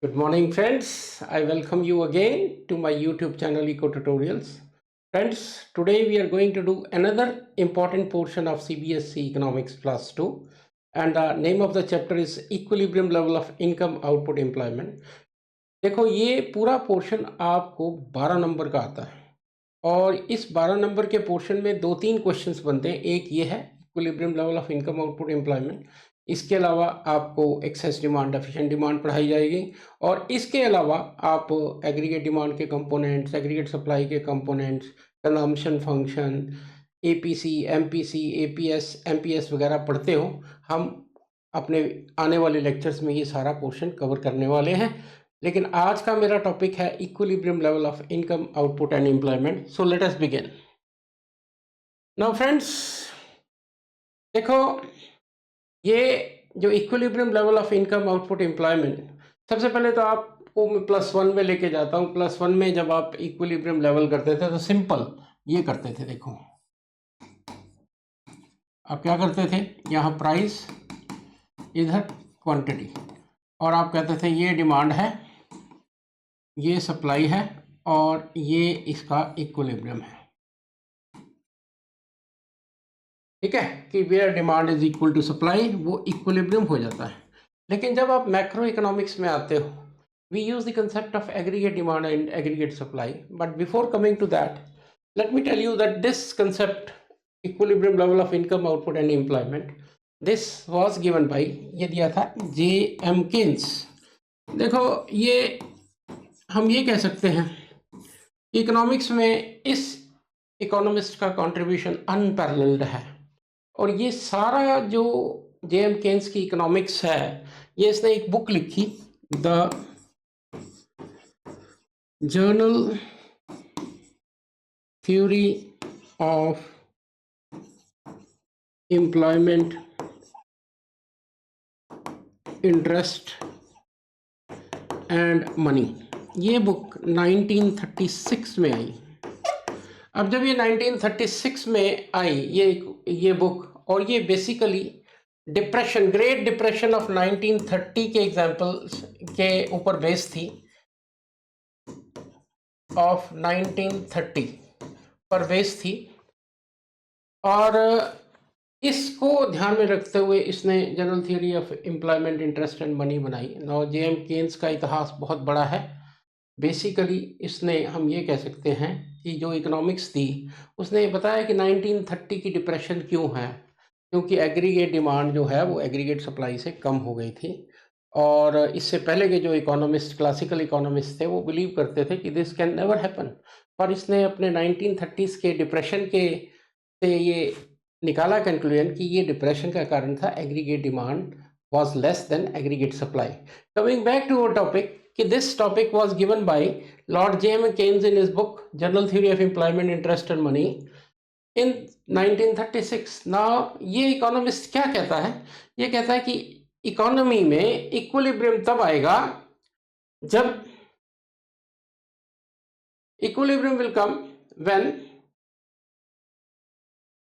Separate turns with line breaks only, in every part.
Good morning, friends. I welcome you again to my YouTube channel Eco Tutorials. Friends, today we are going to do another important portion of CBSE Economics Class 2, and the name of the chapter is Equilibrium Level of Income Output Employment. देखो ये पूरा portion आपको 12 number का आता है और इस 12 number के पोर्शन में दो तीन क्वेश्चंस बनते हैं। एक ये है equilibrium level of income output employment, इसके अलावा आपको एक्सेस डिमांड एफिशिएंट डिमांड पढ़ाई जाएगी और इसके अलावा आप एग्रीगेट डिमांड के कंपोनेंट्स, एग्रीगेट सप्लाई के components, consumption function, APC, MPC, APS, MPS वगैरह पढ़ते हो। हम अपने आने वाले लेक्चर्स में ये सारा पोर्शन कवर करने वाले हैं, लेकिन आज का मेरा टॉपिक है equilibrium level of income output and employment. So let us begin now friends. देखो ये जो equilibrium level of income output employment, सबसे पहले तो आपको मैं +1 में लेके जाता हूँ। +1 में जब आप इक्विलिब्रियम लेवल करते थे तो सिंपल ये करते थे। देखो आप क्या करते थे, यहाँ प्राइस, इधर क्वांटिटी, और आप कहते थे ये डिमांड है, ये सप्लाई है और ये इसका इक्विलिब्रियम है। ठीक है कि where demand is equal to supply, वो इक्विलिब्रियम हो जाता है। लेकिन जब आप मैक्रो इकोनॉमिक्स में आते हो, we use the concept of aggregate demand and aggregate supply. But before coming to that, let me tell you that this concept equilibrium level of income output and employment, this was given by, ये दिया था J.M. Keynes. देखो ये हम ये कह सकते हैं इकोनॉमिक्स में इस इकोनॉमिस्ट का कंट्रीब्यूशन अनपैरेलल्ड है और ये सारा जो J.M. केन्स की इकोनॉमिक्स है, ये इसने एक बुक लिखी, the journal theory of employment, interest and money. ये बुक 1936 में आई। अब जब ये 1936 में आई ये बुक, और ये basically depression, great depression of 1930 के एग्जाम्पल्स के ऊपर बेस थी, ऑफ 1930 पर बेस थी, और इसको ध्यान में रखते हुए इसने general theory of employment, interest and money बनाई। Now J.M. केन्स का इतिहास बहुत बड़ा है। बेसिकली इसने, हम ये कह सकते हैं कि जो इकोनॉमिक्स थी, उसने बताया कि 1930 की डिप्रेशन क्यों है, क्योंकि एग्रीगेट डिमांड जो है वो एग्रीगेट सप्लाई से कम हो गई थी। और इससे पहले के जो इकोनॉमिस्ट, क्लासिकल इकोनॉमिस्ट थे, वो बिलीव करते थे कि दिस कैन नेवर हैपन। पर इसने अपने 1930s के डिप्रेशन के से ये निकाला कंक्लूजन कि ये डिप्रेशन का कारण था aggregate demand was less than aggregate supply. Coming back to our topic, this topic was given by Lord J.M. Keynes in his book General Theory of Employment, Interest and Money in 1936. Now ये economist क्या कहता है, ये कहता है कि economy में equilibrium तब आएगा जब equilibrium will come when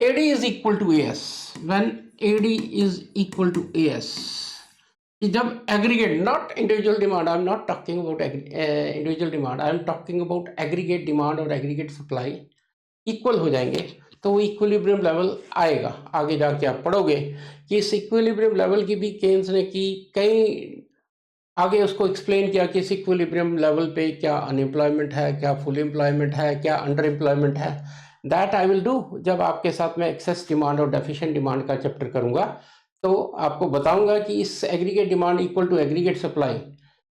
AD is equal to AS, when AD is equal to AS, कि जब aggregate, not individual demand, I am not talking about individual demand, I am talking about aggregate demand और aggregate supply equal हो जाएंगे, तो वो equilibrium level आएगा। आगे जाके आप पढ़ोगे कि इस इक्विलिब्रियम लेवल की भी केन्स ने की, कई आगे उसको एक्सप्लेन किया कि इस इक्विलिब्रियम लेवल पे क्या अनएम्प्लॉयमेंट है, क्या फुल एम्प्लॉयमेंट है, क्या अंडर एम्प्लॉयमेंट है। दैट आई विल डू जब आपके साथ में एक्सेस डिमांड और डेफिशिएंट डिमांड का चैप्टर करूंगा, तो आपको बताऊंगा कि इस aggregate demand equal to aggregate supply,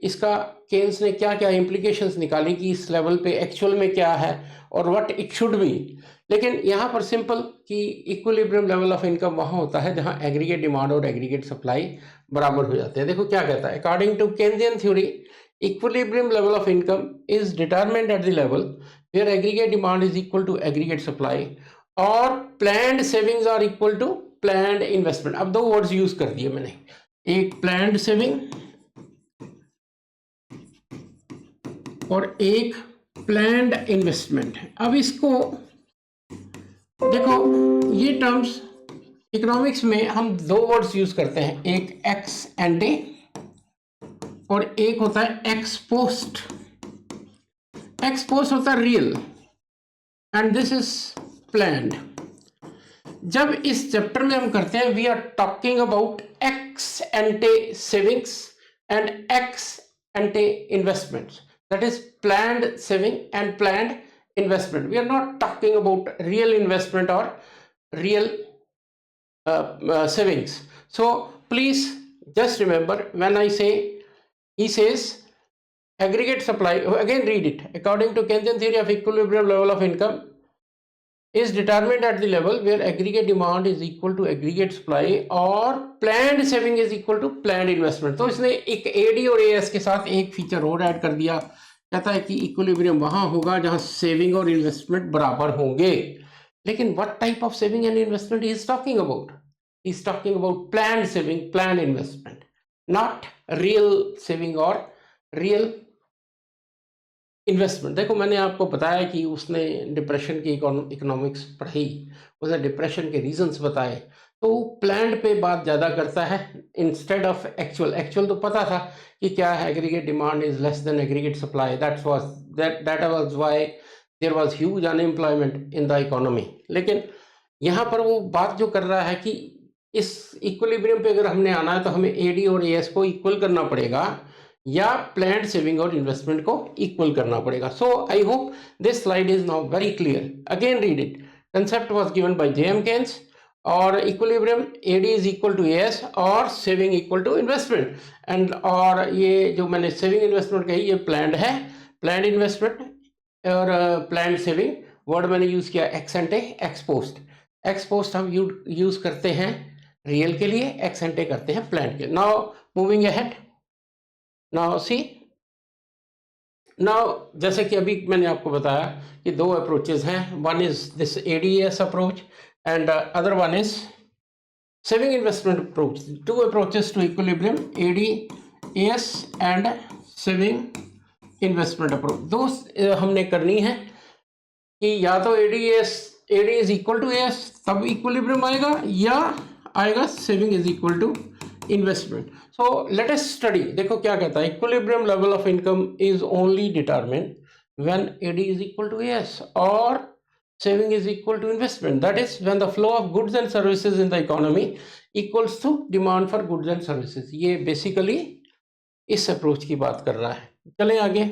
इसका केन्स ने क्या क्या इम्प्लीकेशंस निकाली कि इस लेवल पे एक्चुअल में क्या है और व्हाट इट शुड बी। लेकिन यहाँ पर सिंपल कि इक्विलिब्रियम लेवल ऑफ इनकम वहाँ होता है जहाँ एग्रीगेट डिमांड और एग्रीगेट सप्लाई बराबर हो जाते हैं। देखो क्या कहता है, according to Keynesian theory, equilibrium level of income is determined at the level where aggregate demand is equal to aggregate supply और planned savings are equal to planned investment. अब दो वर्ड्स यूज कर दिए मैंने, एक प्लान्ड सेविंग और एक planned investment है। अब इसको देखो, ये टर्म्स इकोनॉमिक्स में हम दो वर्ड्स यूज करते हैं, एक एक्स एंड ए और एक होता है एक्स पोस्ट। एक्स पोस्ट होता है real and this is planned. जब इस चैप्टर में हम करते हैं we are talking about ex ante savings and ex ante investments, that is planned saving and planned investment. We are not talking about real investment or real savings. So please just remember, when I say, he says aggregate supply, again read it, according to Keynesian theory of equilibrium, level of income is determined at the level where aggregate demand is equal to aggregate supply or planned saving is equal to planned investment. तो इसने एक AD और AS के साथ एक feature और add कर दिया, कहता है कि इक्विलिब्रियम वहां होगा जहां सेविंग और इन्वेस्टमेंट बराबर होंगे। लेकिन what type of saving and investment he is talking about? He is talking about planned saving, planned investment, not real saving और रियल इन्वेस्टमेंट। देखो मैंने आपको बताया कि उसने डिप्रेशन की इकोनॉमिक्स पढ़ी, उसने डिप्रेशन के रीजंस बताए, तो प्लान्ड पे बात ज़्यादा करता है इंस्टेड ऑफ एक्चुअल। एक्चुअल तो पता था कि क्या है, aggregate demand is less than aggregate supply, that was why there was huge unemployment in the economy. लेकिन यहाँ पर वो बात जो कर रहा है कि इस इक्विलिब्रियम पे अगर हमने आना है तो हमें एडी और एएस को इक्वल करना पड़ेगा या प्लान्ड सेविंग और इन्वेस्टमेंट को इक्वल करना पड़ेगा। So I hope this slide is now very clear. Again read it. Concept was given by JM Keynes और equilibrium AD is equal to AS और saving equal to investment and, और ये जो मैंने saving investment कही ये planned है, planned investment और प्लान्ड सेविंग वर्ड मैंने यूज किया x एंटे x post. X post हम यूज करते हैं रियल के लिए, एक्स एंटे करते हैं प्लान्ड के। Now moving ahead, now see, now जैसे कि अभी मैंने आपको बताया कि दो अप्रोचेज हैं, one is this ADS approach and other one is saving investment approach. Two approaches to equilibrium, ADAS and saving investment approach. दो हमने करनी है कि या तो ADAS AD is equal to AS तब equilibrium आएगा, या आएगा saving is equal to investment. So let us study. देखो क्या कहता है, equilibrium level of income is only determined when AD is equal to AS or saving is equal to investment. That is when the flow of goods and services in the economy equals to demand for goods and services. ये basically इस approach की बात कर रहा है। चलें आगे।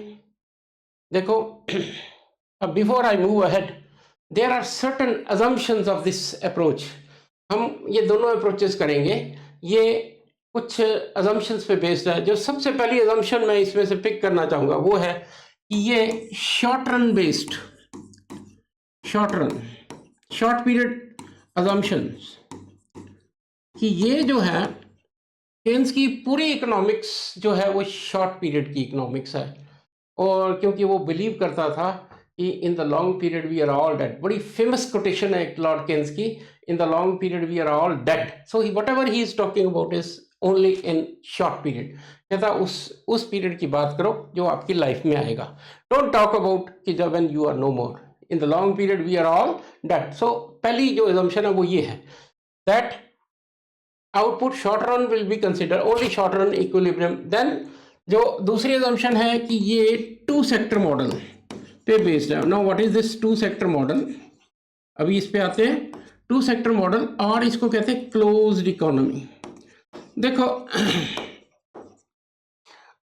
देखो अब before I move ahead, there are certain assumptions of this approach. हम ये दोनों अप्रोचेस करेंगे, ये कुछ assumptions पे बेस्ड है। जो सबसे पहली assumption मैं इसमें से पिक करना चाहूँगा वो है कि ये short run based, short period assumptions, कि ये जो है केन्स की पूरी इकोनॉमिक्स जो है वो शॉर्ट पीरियड की इकोनॉमिक्स है। और क्योंकि वो बिलीव करता था कि in the long period we are all dead, बड़ी फेमस कोटेशन है लॉर्ड केन्स की, in the long period we are all dead, so whatever he is talking about is only in short period. कहता उस period की बात करो जो आपकी लाइफ में आएगा, डोंट टॉक अबाउट कि जब when you are no more, in the long period we are all dead. So पहली जो assumption है वो ये है that output short run will be considered only short run equilibrium. Then जो दूसरी assumption है कि ये टू सेक्टर मॉडल पे बेस्ड है। Now what is this two sector model? अभी इस पे आते हैं। टू सेक्टर मॉडल और इसको कहते हैं क्लोज्ड इकोनॉमी। देखो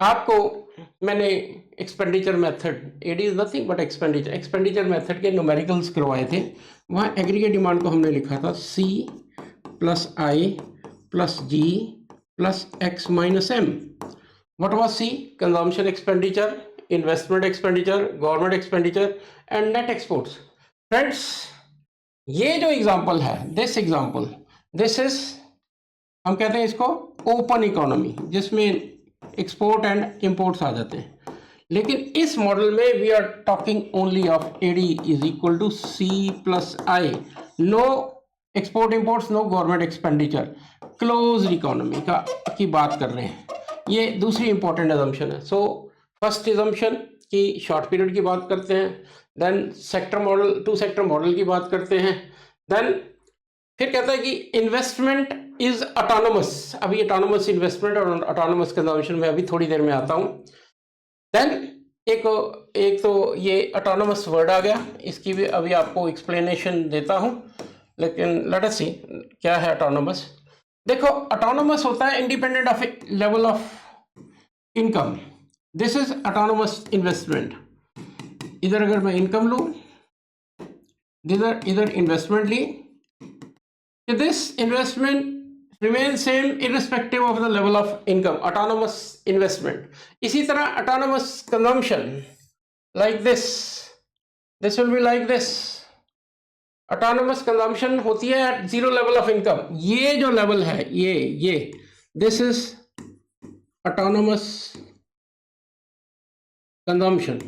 आपको मैंने expenditure method, AD is nothing but expenditure method के न्यूमेरिकल्स करवाए थे। वहाँ एग्रीगेट डिमांड को हमने लिखा था C plus I plus G plus X minus M। What was C? Consumption expenditure, investment expenditure, government expenditure and net exports. Friends ये जो एग्जाम्पल है, दिस एग्जाम्पल, दिस इज, हम कहते हैं इसको ओपन इकोनॉमी, जिसमें एक्सपोर्ट एंड इंपोर्ट्स आ जाते हैं। लेकिन इस मॉडल में we are talking only of AD is equal to C plus I, no export imports, no government expenditure, close economy की बात कर रहे हैं। ये दूसरी इंपॉर्टेंट assumption है। सो फर्स्ट assumption कि शॉर्ट पीरियड की बात करते हैं, then sector model, two sector model की बात करते हैं, देन फिर कहता है कि इन्वेस्टमेंट इज ऑटोनोमस। अभी ऑटोनोमस इन्वेस्टमेंट और ऑटोनोमस कंजम्पशन में अभी थोड़ी देर में आता हूं। देन एक तो ये ऑटोनोमस वर्ड आ गया, इसकी भी अभी आपको एक्सप्लेनेशन देता हूं, लेकिन लेट अस सी क्या है ऑटोनोमस। देखो, ऑटोनोमस होता है independent of level of income. This is autonomous investment. इधर अगर मैं इनकम लूं, इधर इन्वेस्टमेंट ली, this investment remains same irrespective of the level of income, autonomous investment. इसी तरह autonomous consumption like this will be like this. autonomous consumption होती है at zero level of income। ये जो level है ये this is autonomous consumption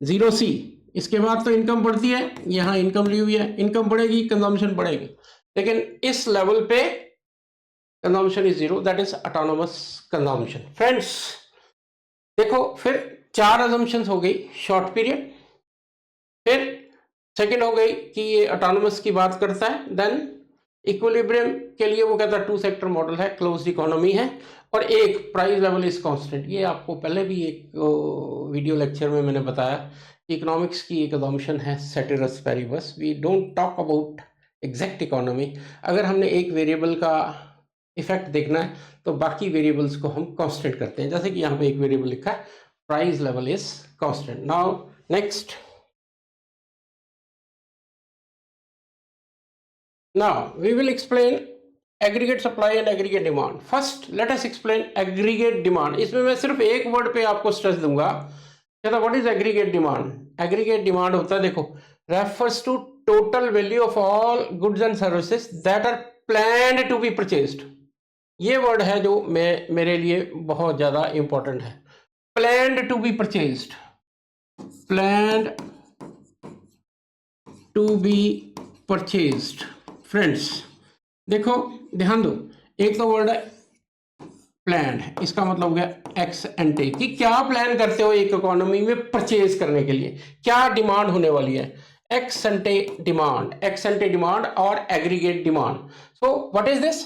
0C। इसके बाद तो इनकम बढ़ती है, यहां इनकम ली हुई है, इनकम बढ़ेगी कंजम्पशन बढ़ेगी, लेकिन इस लेवल पे consumption is zero, that is autonomous consumption. Friends देखो, फिर 4 अजम्पशंस हो गई। शॉर्ट पीरियड, फिर सेकंड हो गई कि ये ऑटोनोमस की बात करता है। देन इक्विलिब्रियम के लिए वो कहता है 2 सेक्टर मॉडल है, क्लोज्ड इकोनॉमी है, और एक प्राइस लेवल इज कांस्टेंट। ये आपको पहले भी एक वीडियो लेक्चर में मैंने बताया। इकोनॉमिक्स की एक अजम्पशन है ceteris paribus. We don't talk about exact economy. अगर हमने एक वेरिएबल का इफेक्ट देखना है तो बाकी वेरिएबल्स को हम कांस्टेंट करते हैं, जैसे कि यहाँ पे एक वेरिएबल लिखा है price level is constant. Now next, now we will explain aggregate supply and aggregate demand. First let us explain aggregate demand। इसमें मैं सिर्फ एक वर्ड पे आपको स्ट्रेस दूंगा। कहता what is aggregate demand? Aggregate demand होता है, देखो, refers to total value of all goods and services that are planned to be purchased. ये वर्ड है जो मेरे लिए बहुत ज्यादा इंपॉर्टेंट है। Planned to be purchased, planned to be purchased. Friends देखो, ध्यान दो, एक तो वर्ड है प्लान, इसका मतलब हो गया एक्स एंटे, कि क्या प्लान करते हो एक इकोनॉमी में परचेज करने के लिए, क्या डिमांड होने वाली है। एक्स एंटे डिमांड और aggregate demand. So what is this?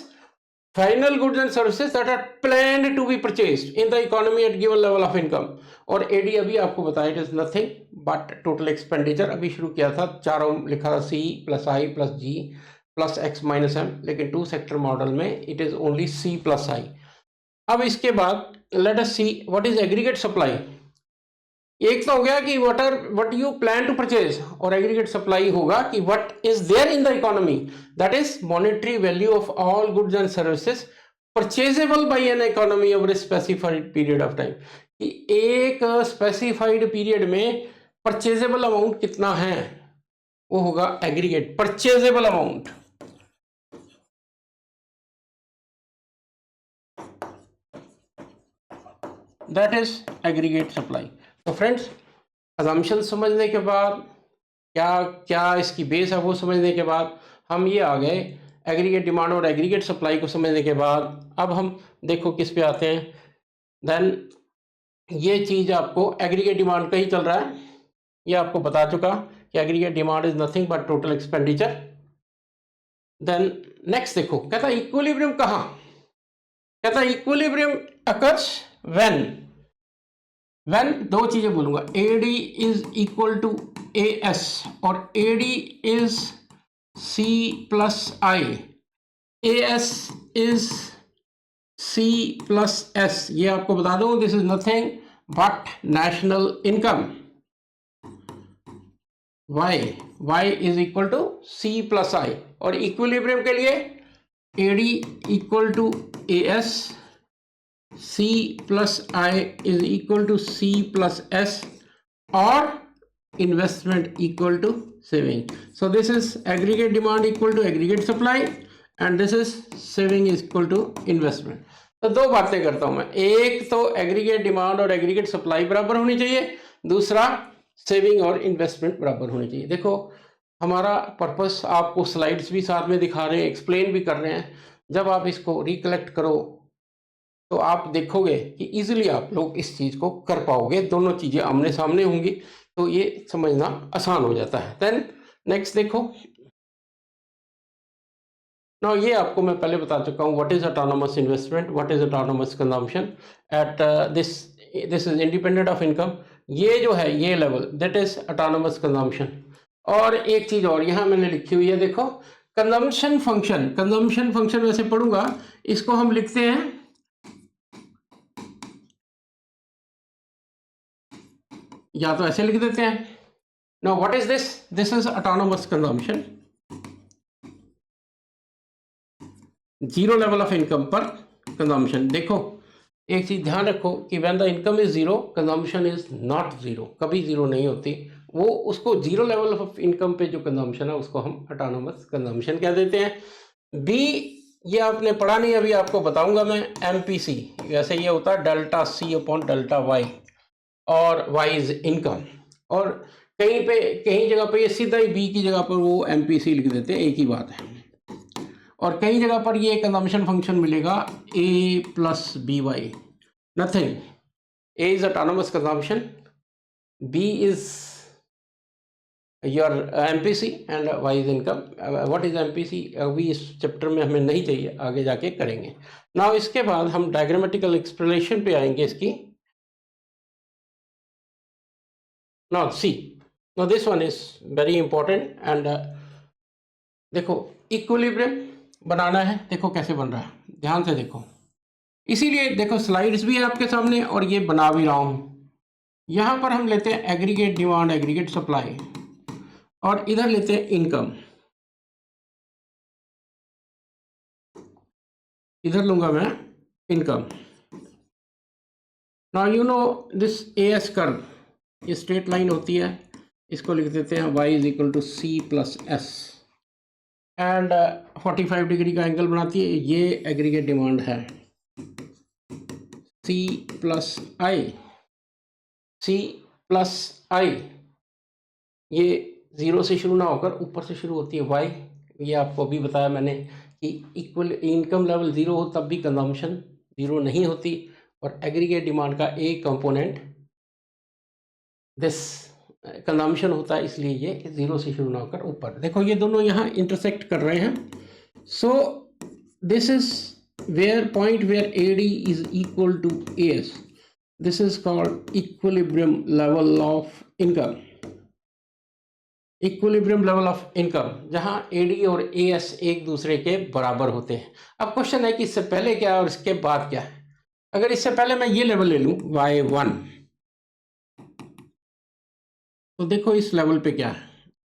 Final goods and services that are planned to be purchased in the economy at given level of income. और एडी अभी आपको बताया it is nothing but total expenditure. अभी शुरू किया था, चारों लिखा था C plus I plus G plus X minus M, लेकिन 2 सेक्टर मॉडल में it is only C plus आई। अब इसके बाद let us see what is aggregate supply. एक तो हो गया कि what you plan to purchase, और एग्रीगेट सप्लाई होगा कि what is there in the economy, that is monetary value of all goods and services purchasable by an economy over a specified period of time. कि एक specified period में purchasable amount कितना है, वो होगा aggregate purchasable amount. That is aggregate supply. तो friends, assumption समझने के बाद, क्या क्या इसकी बेस है वो समझने के बाद, हम ये आ गए एग्रीगेट डिमांड और एग्रीगेट सप्लाई को समझने के बाद। अब हम देखो किस पे आते हैं। देन ये चीज आपको एग्रीगेट डिमांड का ही चल रहा है, ये आपको बता चुका कि aggregate demand is nothing but total expenditure. Then next देखो, कहता इक्विलिब्रियम कहाँ, कहता इक्विलिब्रियम अकर्स व्हेन दो चीजें बोलूंगा, AD is equal to AS और AD is C plus I, AS is C plus S। ये आपको बता दूं, this is nothing but national income. Y is equal to C plus I, और equilibrium के लिए AD equal to AS, C plus I is equal to C plus S, or investment equal to saving. So this is aggregate demand equal to aggregate supply and this is saving is equal to investment. तो दो बातें करता हूं मैं, एक तो aggregate demand और aggregate supply बराबर होनी चाहिए, दूसरा सेविंग और इन्वेस्टमेंट बराबर होनी चाहिए। देखो, हमारा पर्पस आपको स्लाइड्स भी साथ में दिखा रहे हैं, एक्सप्लेन भी कर रहे हैं। जब आप इसको रिकलेक्ट करो तो आप देखोगे कि इजीली आप लोग इस चीज को कर पाओगे, दोनों चीजें आमने सामने होंगी तो ये समझना आसान हो जाता है। देन नेक्स्ट देखो, ना ये आपको मैं पहले बता चुका हूँ, what is autonomous investment, what is autonomous consumption at this this is independent of income. ये जो है ये level that is autonomous consumption. और एक चीज और यहाँ मैंने लिखी हुई है, देखो कंजम्पशन फंक्शन, कंजम्पशन फंक्शन वैसे पढ़ूंगा, इसको हम लिखते हैं या तो ऐसे लिख देते हैं। Now what is this, this is autonomous consumption, zero level of income पर कंजम्पशन। देखो एक चीज ध्यान रखो कि when the income is zero consumption is not zero, कभी जीरो नहीं होती वो, उसको जीरो लेवल ऑफ इनकम पे जो कंजम्पशन है उसको हम ऑटोनोमस कंजम्पशन कह देते हैं। बी, ये आपने पढ़ा नहीं, अभी आपको बताऊंगा मैं, एमपीसी, वैसे ये होता है delta C upon delta Y, और वाई इज इनकम, और कहीं पे कहीं जगह पे ये सीधा ही बी की जगह पर वो एमपीसी लिख देते हैं, एक ही बात है। और कई जगह पर ये कंजम्पशन फंक्शन मिलेगा A plus B Y, nothing, A is autonomous consumption, B is your MPC and Y is income. What is MPC अभी इस चैप्टर में हमें नहीं चाहिए, आगे जाके करेंगे। नाउ इसके बाद हम डायग्रामेटिकल एक्सप्लेनेशन पे आएंगे इसकी। Now see, now this one is very important and देखो इक्विलिब्रियम बनाना है, देखो कैसे बन रहा है, ध्यान से देखो। इसीलिए देखो स्लाइड्स भी है आपके सामने और ये बना भी रहा हूं। यहां पर हम लेते हैं एग्रीगेट डिमांड, एग्रीगेट सप्लाई, और इधर लेते हैं इनकम, इधर लूंगा मैं income. Now you know this AS curve, ये स्ट्रेट लाइन होती है, इसको लिख देते हैं y is equal to C plus S, and 45 degree का एंगल बनाती है। ये एग्रीगेट डिमांड है सी प्लस आई, सी प्लस आई, ये जीरो से शुरू ना होकर ऊपर से शुरू होती है वाई। ये आपको अभी बताया मैंने कि इक्वल इनकम लेवल जीरो हो तब भी कंजम्पशन जीरो नहीं होती, और एग्रीगेट डिमांड का एक कंपोनेंट दिस कंजम्पशन होता है, इसलिए ये जीरो से शुरू ना होकर ऊपर। देखो ये दोनों यहाँ इंटरसेक्ट कर रहे हैं, so this is where point where AD is equal to AS, this is called equilibrium level of income, equilibrium level of income, जहां AD और AS एक दूसरे के बराबर होते हैं। अब क्वेश्चन है कि इससे पहले क्या है और इसके बाद क्या है। अगर इससे पहले मैं ये लेवल ले लूं Y1, तो देखो इस लेवल पे क्या है,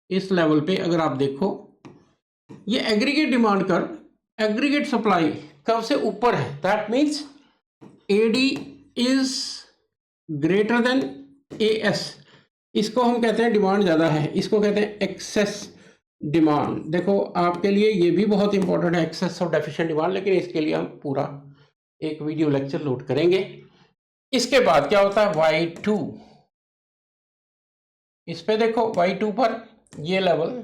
इस लेवल पे अगर आप देखो ये aggregate demand curve aggregate supply curve से ऊपर है, that means AD is greater then AS, इसको हम कहते हैं डिमांड ज़्यादा है, इसको कहते हैं एक्सेस डिमांड। देखो आपके लिए ये भी बहुत इंपॉर्टेंट है एक्सेस और डेफिशिएंट डिमांड, लेकिन इसके लिए हम पूरा एक वीडियो लेक्चर लोड करेंगे। इसके बाद क्या होता है Y2, इस पे देखो Y2 पर ये लेवल,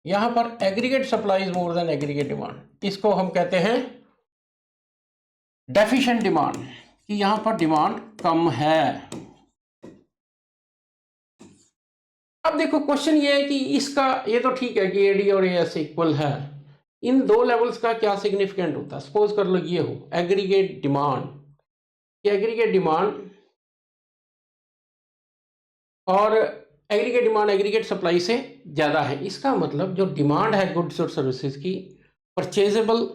यहां पर aggregate supply is more than aggregate demand, इसको हम कहते हैं डेफिशिएंट डिमांड, कि यहां पर डिमांड कम है। अब देखो क्वेश्चन ये है कि इसका, ये तो ठीक है कि AD और AS इक्वल है, इन दो लेवल्स का क्या सिग्निफिकेंट होता है। सपोज कर लो ये हो एग्रीगेट डिमांड, कि एग्रीगेट डिमांड और एग्रीगेट डिमांड एग्रीगेट सप्लाई से ज़्यादा है, इसका मतलब जो डिमांड है गुड्स और सर्विसेज की, परचेजेबल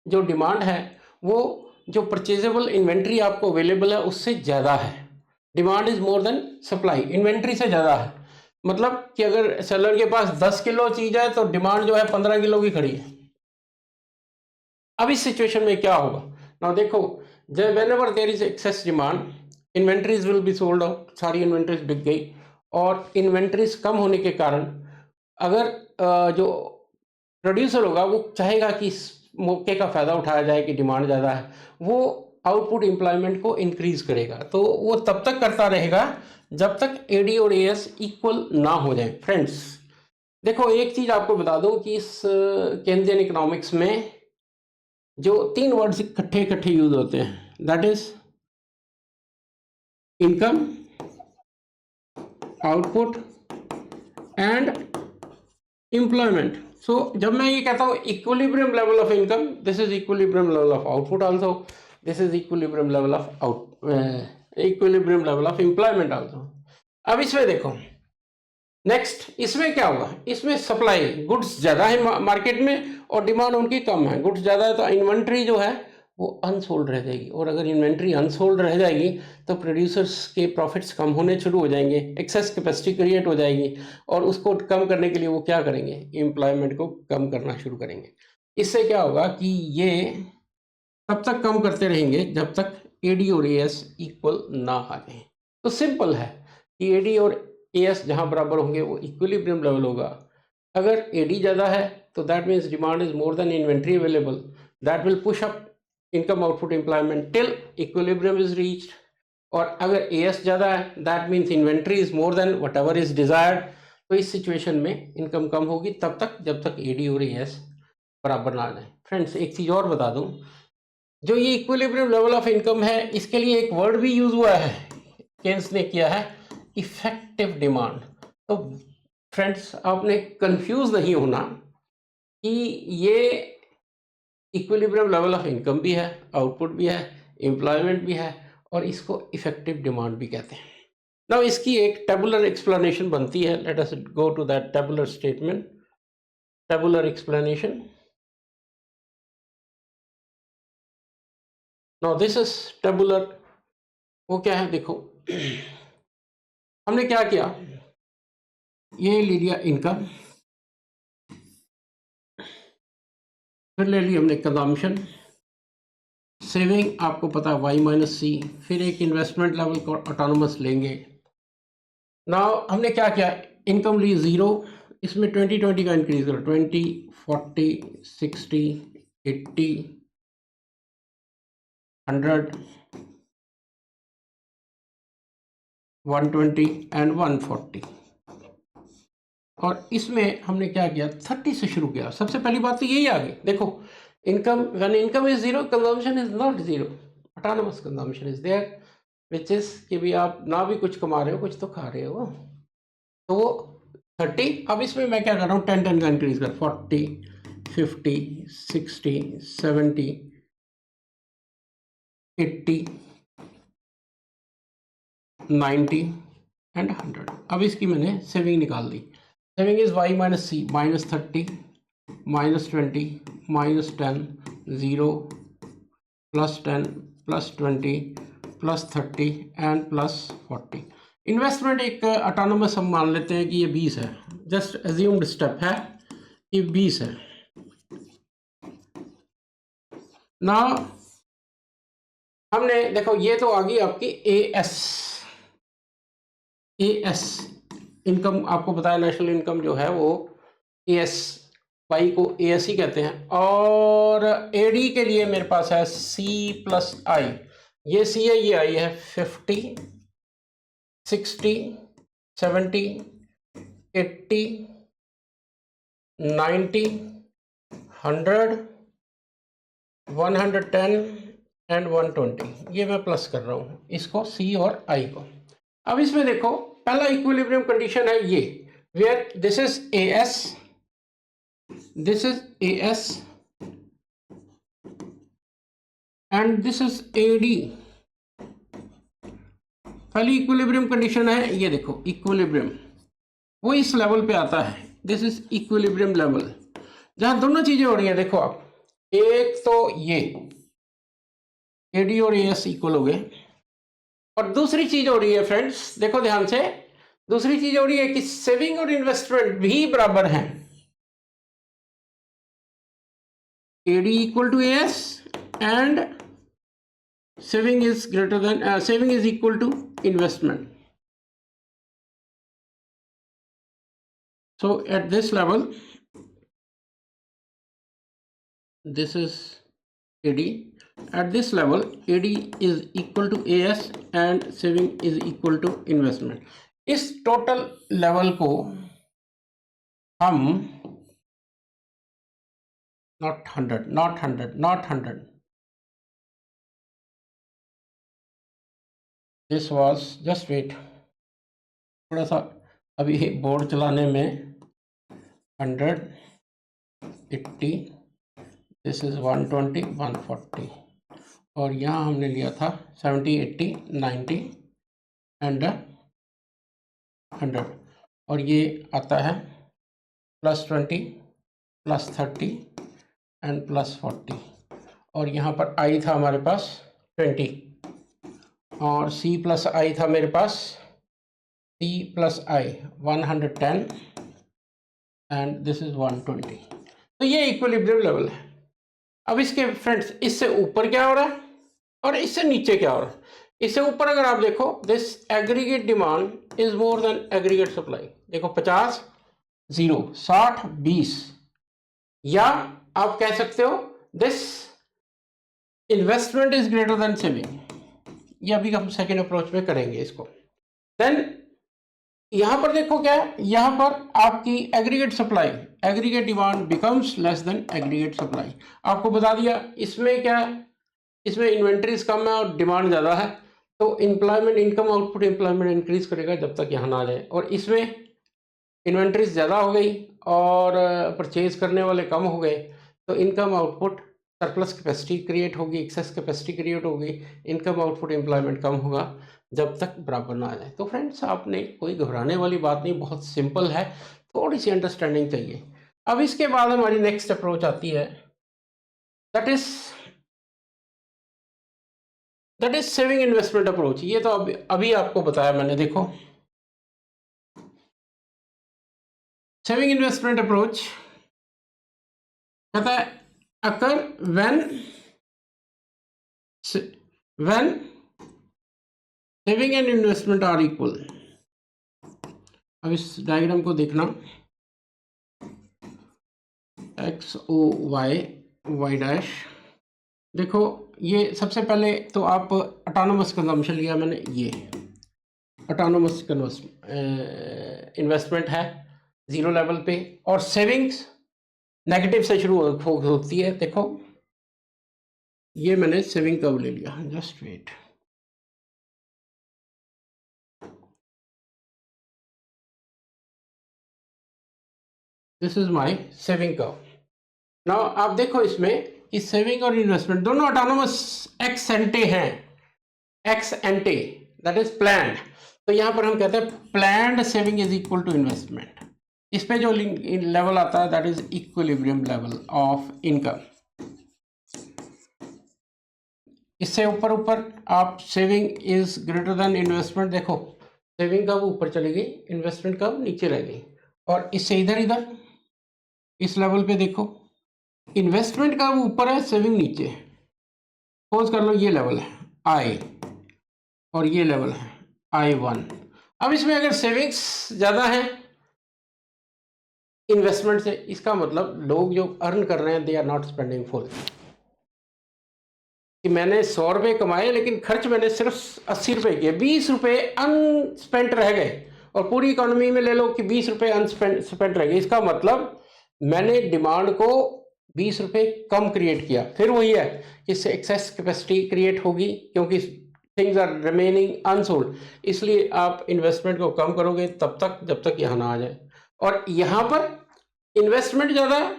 जो डिमांड है वो जो परचेजेबल इन्वेंट्री आपको अवेलेबल है उससे ज़्यादा है। Demand is more than supply, inventory से ज़्यादा है, मतलब कि अगर सेलर के पास 10 किलो चीज़ है तो डिमांड जो है 15 किलो की खड़ी है। अब इस सिचुएशन में क्या होगा ना, देखो जब whenever there is excess demand inventories will be sold out, सारी इन्वेंट्रीज बिक गई, और इन्वेंट्रीज कम होने के कारण अगर जो प्रोड्यूसर होगा वो चाहेगा कि इस मौके का फ़ायदा उठाया जाए कि डिमांड ज़्यादा है, वो आउटपुट एम्प्लॉयमेंट को इंक्रीज करेगा, तो वो तब तक करता रहेगा जब तक AD और AS इक्वल ना हो जाए। फ्रेंड्स देखो एक चीज़ आपको बता दूं कि इस केंद्रीय इकोनॉमिक्स में जो तीन वर्ड्स इकट्ठे इकट्ठे यूज होते हैं, that is income, output and employment. जब मैं ये कहता हूँ equilibrium level of income, this is equilibrium level of output also, this is equilibrium level of equilibrium level of employment also. अब इसमें देखो नेक्स्ट, इसमें क्या होगा, इसमें सप्लाई, गुड्स ज़्यादा है मार्केट में और डिमांड उनकी कम है, गुड्स ज़्यादा है तो इन्वेंट्री जो है वो अनसोल्ड रह जाएगी, और अगर इन्वेंट्री अनसोल्ड रह जाएगी तो प्रोड्यूसर्स के प्रॉफिट्स कम होने शुरू हो जाएंगे, एक्सेस कैपेसिटी क्रिएट हो जाएगी, और उसको कम करने के लिए वो क्या करेंगे, एम्प्लॉयमेंट को कम करना शुरू करेंगे। इससे क्या होगा कि ये तब तक कम करते रहेंगे जब तक एडी और एएस इक्वल ना आ जाए। तो सिंपल है कि एडी और एएस जहां बराबर होंगे वो इक्विलिब्रियम लेवल होगा। अगर एडी ज़्यादा है तो that means demand is more than inventory available, that will push up income output employment till equilibrium is reached. और अगर एएस ज़्यादा है that means inventory is more than what ever is desired. तो इस situation में income कम होगी तब तक जब तक एडी और एएस बराबर ना आ जाए। फ्रेंड्स एक चीज़ और बता दूं, जो ये इक्विलिब्रियम लेवल ऑफ इनकम है इसके लिए एक वर्ड भी यूज हुआ है, केन्स ने किया है, इफेक्टिव डिमांड। तो फ्रेंड्स आपने कंफ्यूज नहीं होना कि ये इक्विलिब्रियम लेवल ऑफ इनकम भी है, आउटपुट भी है, एम्प्लॉयमेंट भी है, और इसको इफेक्टिव डिमांड भी कहते हैं। नाउ इसकी एक टेबुलर एक्सप्लेनेशन बनती है, let us go to that tabular statement, tabular explanation. Now this is tabular, वो क्या है देखो, हमने क्या किया, ये ले लिया इनकम, फिर ले ली हमने कंजम्पशन, सेविंग आपको पता है वाई माइनस सी, फिर एक इन्वेस्टमेंट लेवल को ऑटोनोमस लेंगे। नाउ हमने क्या किया, इनकम ली 0, इसमें 20 का इंक्रीज करो, 20, 40, 60, 80, 100, 120 एंड 140। और इसमें हमने क्या किया, 30 से शुरू किया। सबसे पहली बात तो यही आ गई, देखो income, when income is 0 consumption is not 0, autonomous consumption is there, which is कि भी आप ना भी कुछ कमा रहे हो कुछ तो खा रहे हो, तो वो 30। अब इसमें मैं क्या कर रहा हूँ, 10 का इंक्रीज कर, 40, 50, 60, 70, 80, 90 एंड 100। अब इसकी मैंने सेविंग निकाल दी, saving is Y minus C, -30, -20, -10, 0, +10, +20, +30 and +40। Investment एक ऑटोनोमस हम मान लेते हैं कि ये 20 है, जस्ट एज्यूम्ड स्टेप है कि 20 है ना। हमने देखो ये तो आ गई आपकी एएस इनकम, आपको बताया नेशनल इनकम जो है वो एएस, वाई को एएस ही कहते हैं। और एडी के लिए मेरे पास है सी प्लस आई, ये सी है ये आई है, 50, 60, 70, 80, 90, 100, 110 एंड 120, ये मैं प्लस कर रहा हूँ इसको, सी और आई को। अब इसमें देखो पहला इक्विलिब्रियम कंडीशन है ये, where this is AS, this is AS and this is AD. पहली इक्विलिब्रियम कंडीशन है ये देखो, इक्विलिब्रियम वो इस लेवल पे आता है, दिस इज इक्विलिब्रियम लेवल, जहां दोनों चीजें हो रही हैं। देखो आप, एक तो ये एडी और एएस इक्वल हो गए, और दूसरी चीज हो रही है फ्रेंड्स, देखो ध्यान से, दूसरी चीज हो रही है कि सेविंग और इन्वेस्टमेंट भी बराबर हैं, AD equal to AS and saving is greater than saving is equal to investment. So at this level, this is AD. At this level, AD is equal to AS and saving is equal to investment. इस total level को हम not 100, this was, just wait, थोड़ा सा अभी board चलाने में 100, 80, this is 120, 140, और यहाँ हमने लिया था 70, 80, 90 एंड 100, और ये आता है +20, +30 एंड +40, और यहाँ पर आई था हमारे पास 20, और C प्लस आई था मेरे पास, C plus I 110 and this is 120। तो ये इक्विलिब्रियम लेवल है। अब इसके फ्रेंड्स इससे ऊपर क्या हो रहा है और इससे नीचे क्या हो रहा है? इससे ऊपर अगर आप देखो, this aggregate demand is more than aggregate supply. देखो 50, 0, 60, 20, या आप कह सकते हो this investment is greater then saving. ये अभी हम सेकेंड अप्रोच में करेंगे इसको। देन यहां पर देखो क्या है, यहां पर आपकी aggregate supply, aggregate demand becomes less than aggregate supply. आपको बता दिया इसमें क्या है, इसमें इन्वेंट्रीज कम है और डिमांड ज़्यादा है, तो employment income output employment increase करेगा जब तक यहाँ ना आ जाए। और इसमें इन्वेंट्रीज ज़्यादा हो गई और परचेज करने वाले कम हो गए, तो income output surplus capacity create होगी, एक्सेस कैपेसिटी क्रिएट होगी, इनकम आउटपुट एम्प्लॉयमेंट कम होगा जब तक बराबर ना आ जाए। तो फ्रेंड्स आपने कोई घबराने वाली बात नहीं, बहुत सिंपल है, थोड़ी सी अंडरस्टैंडिंग चाहिए। अब इसके बाद हमारी नेक्स्ट अप्रोच आती है, that is saving investment approach. ये तो अभी आपको बताया मैंने। देखो सेविंग इन्वेस्टमेंट अप्रोच कहता है occur when saving and investment are equal. अब इस डायग्राम को देखना, X O Y Y dash. देखो ये सबसे पहले तो आप ऑटोनोमस कंजम्पशन लिया मैंने, ये ऑटोनोमस इन्वेस्टमेंट है 0 लेवल पे, और सेविंग्स नेगेटिव से शुरू होती है। देखो ये मैंने सेविंग कर्व ले लिया, just wait. This is my saving curve. Now आप देखो इसमें कि सेविंग और इन्वेस्टमेंट दोनों ऑटोनोमस एक्स एंटे हैं, ex ante that is planned. तो यहां पर हम कहते हैं planned saving is equal to investment. इस पे जो लेवल आता है that is equilibrium level of income. इससे ऊपर ऊपर आप saving is greater than investment, देखो सेविंग कब ऊपर चली गई, इन्वेस्टमेंट कब नीचे रह गई। और इससे इधर इधर इस लेवल पे देखो, इन्वेस्टमेंट कब ऊपर है, सेविंग नीचे। सपोज कर लो ये लेवल है आई और ये लेवल है I1। अब इसमें अगर सेविंग्स ज़्यादा है इन्वेस्टमेंट से, इसका मतलब लोग जो अर्न कर रहे हैं they are not spending full. कि मैंने 100 रुपये कमाए लेकिन खर्च मैंने सिर्फ 80 रुपये किए, 20 रुपये अनस्पेंट रह गए, और पूरी इकोनॉमी में ले लो कि 20 रुपये अनस्पेंट रह गए। इसका मतलब मैंने डिमांड को 20 रुपये कम क्रिएट किया। फिर वही है कि इससे एक्सेस कैपेसिटी क्रिएट होगी क्योंकि थिंग्स आर रिमेनिंग अनसोल्ड, इसलिए आप इन्वेस्टमेंट को कम करोगे तब तक जब तक यहाँ ना आ जाए। और यहाँ पर इन्वेस्टमेंट ज़्यादा है,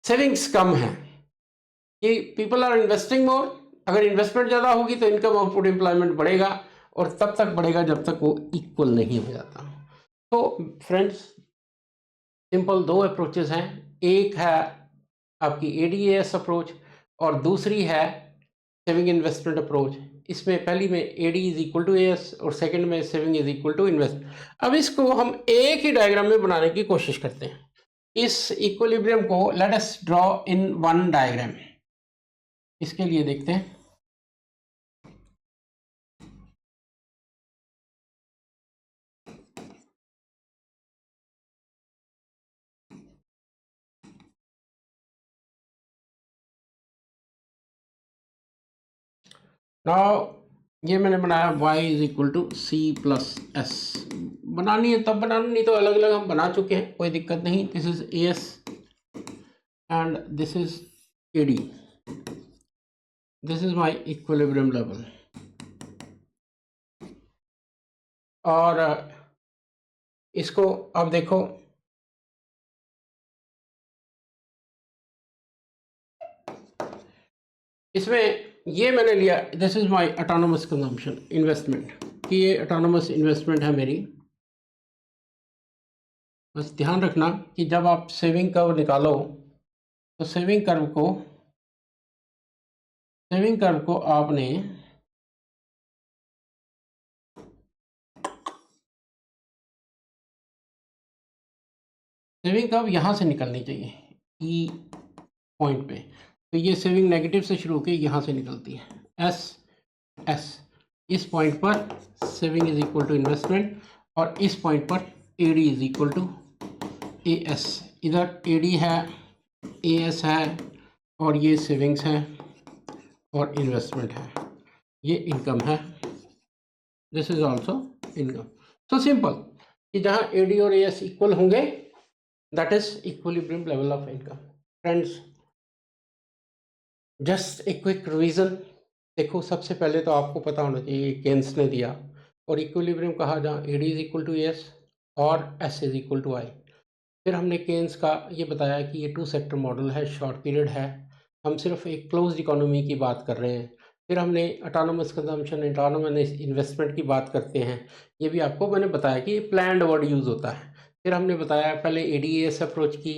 सेविंग्स कम है, कि पीपल आर इन्वेस्टिंग मोर। अगर इन्वेस्टमेंट ज़्यादा होगी तो इनकम आउटपुट एम्प्लॉयमेंट बढ़ेगा, और तब तक बढ़ेगा जब तक वो इक्वल नहीं हो जाता। तो फ्रेंड्स सिंपल दो अप्रोचेस हैं, एक है आपकी ADAS अप्रोच और दूसरी है सेविंग इन्वेस्टमेंट अप्रोच। इसमें पहली में AD is equal to AS और सेकंड में saving is equal to invest. अब इसको हम एक ही डायग्राम में बनाने की कोशिश करते हैं। इस इक्विलिब्रियम को let us draw in one diagram. इसके लिए देखते हैं, नाउ ये मैंने बनाया y is equal to C+S। बनानी है तब बनाना, नहीं तो अलग अलग हम बना चुके हैं, कोई दिक्कत नहीं। This is AS and this is AD, this is my equilibrium level. और इसको अब देखो इसमें ये मैंने लिया, this is my autonomous consumption investment, कि ये ऑटोनोमस इन्वेस्टमेंट है मेरी। बस ध्यान रखना कि जब आप सेविंग कर्व निकालो तो सेविंग कर्व को आपने सेविंग कर्व यहाँ से निकलनी चाहिए, ई पॉइंट पे। तो ये सेविंग नेगेटिव से शुरू होकर यहाँ से निकलती है, एस इस पॉइंट पर saving is equal to investment, और इस पॉइंट पर A D is equal to A S. इधर ए डी है, ए एस है, और ये सेविंग्स है और इन्वेस्टमेंट है, ये इनकम है, this is also income. So simple कि जहाँ ए डी और ए एस इक्वल होंगे that is equilibrium level of income. Friends, just a quick revision. देखो, सबसे पहले तो आपको पता होना चाहिए केन्स ने दिया, और इक्विलिब्रियम कहा जहाँ A D is equal to S और S is equal to I. फिर हमने केन्स का ये बताया कि ये 2 सेक्टर मॉडल है, शॉर्ट पीरियड है, हम सिर्फ एक क्लोज्ड इकोनॉमी की बात कर रहे हैं। फिर हमने ऑटोनोमस कंजम्पशन, ऑटोनोमस इन्वेस्टमेंट की बात करते हैं, ये भी आपको मैंने बताया कि प्लान्ड वर्ड यूज़ होता है। फिर हमने बताया पहले एडीएस अप्रोच की,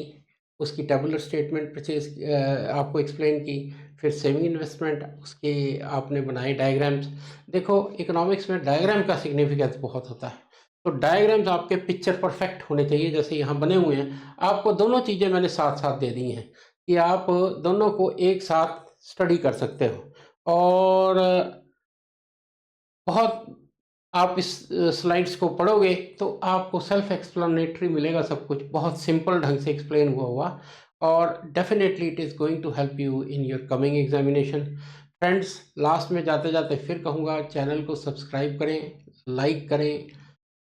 उसकी टेबुलर स्टेटमेंट परचेज आपको एक्सप्लेन की, फिर सेविंग इन्वेस्टमेंट, उसके आपने बनाए डायग्राम्स। देखो, इकोनॉमिक्स में डायग्राम का सिग्निफिकेंस बहुत होता है, तो डायग्राम्स आपके पिक्चर परफेक्ट होने चाहिए, जैसे यहाँ बने हुए हैं। आपको दोनों चीज़ें मैंने साथ साथ दे दी हैं कि आप दोनों को एक साथ स्टडी कर सकते हो, और बहुत आप इस स्लाइड्स को पढ़ोगे तो आपको सेल्फ एक्सप्लेनेटरी मिलेगा, सब कुछ बहुत सिंपल ढंग से एक्सप्लेन हुआ हुआ, और definitely it is going to help you in your coming examination. Friends, last में जाते जाते फिर कहूँगा, चैनल को सब्सक्राइब करें, लाइक करें,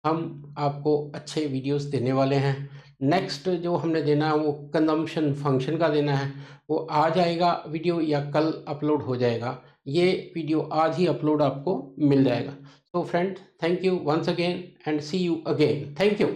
हम आपको अच्छे वीडियोस देने वाले हैं। नेक्स्ट जो हमने देना है वो कंजम्पशन फंक्शन का देना है, वो आज आएगा वीडियो या कल अपलोड हो जाएगा। ये वीडियो आज ही अपलोड आपको मिल जाएगा। So friends, thank you once again and see you again. Thank you.